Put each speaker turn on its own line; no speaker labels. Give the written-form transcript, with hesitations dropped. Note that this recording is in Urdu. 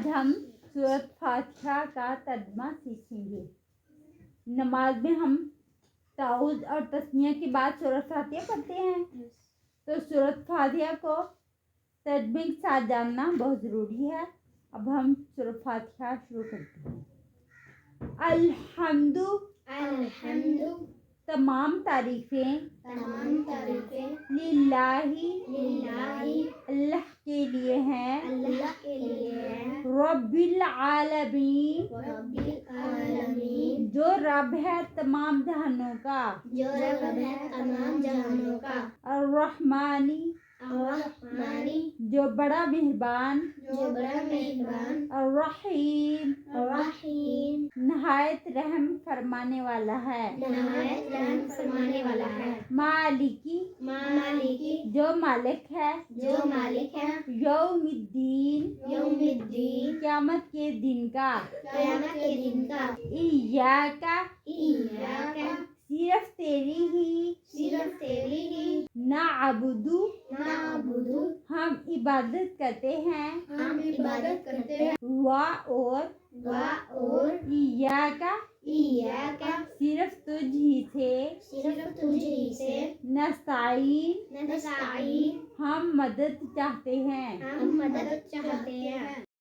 آج ہم سورۃ فاتحہ کا ترجمہ سیکھیں گے۔ نماز میں ہم تعوذ اور تسمیہ کے بعد سورۃ فاتحہ پڑھتے ہیں، تو سورۃ فاتحہ کو ترجمے کے ساتھ جاننا بہت ضروری ہے۔ اب ہم سورۃ فاتحہ شروع کرتے ہیں۔ الحمد تمام تعریفیں للہ اللہ کے لیے ہیں، رب العالمین جو رب ہے تمام جہانوں کا، الرحمانی جو بڑا مہربان، الرحیم نہایت رحم فرمانے والا ہے، مالکی جو مالک ہے، یوم الدین قیامت کے دن کا، ایاک صرف تیری ہی، نعبد ہم عبادت کرتے ہیں، اور ایاک صرف تجھ ہی سے، نستعین ہم مدد چاہتے ہیں۔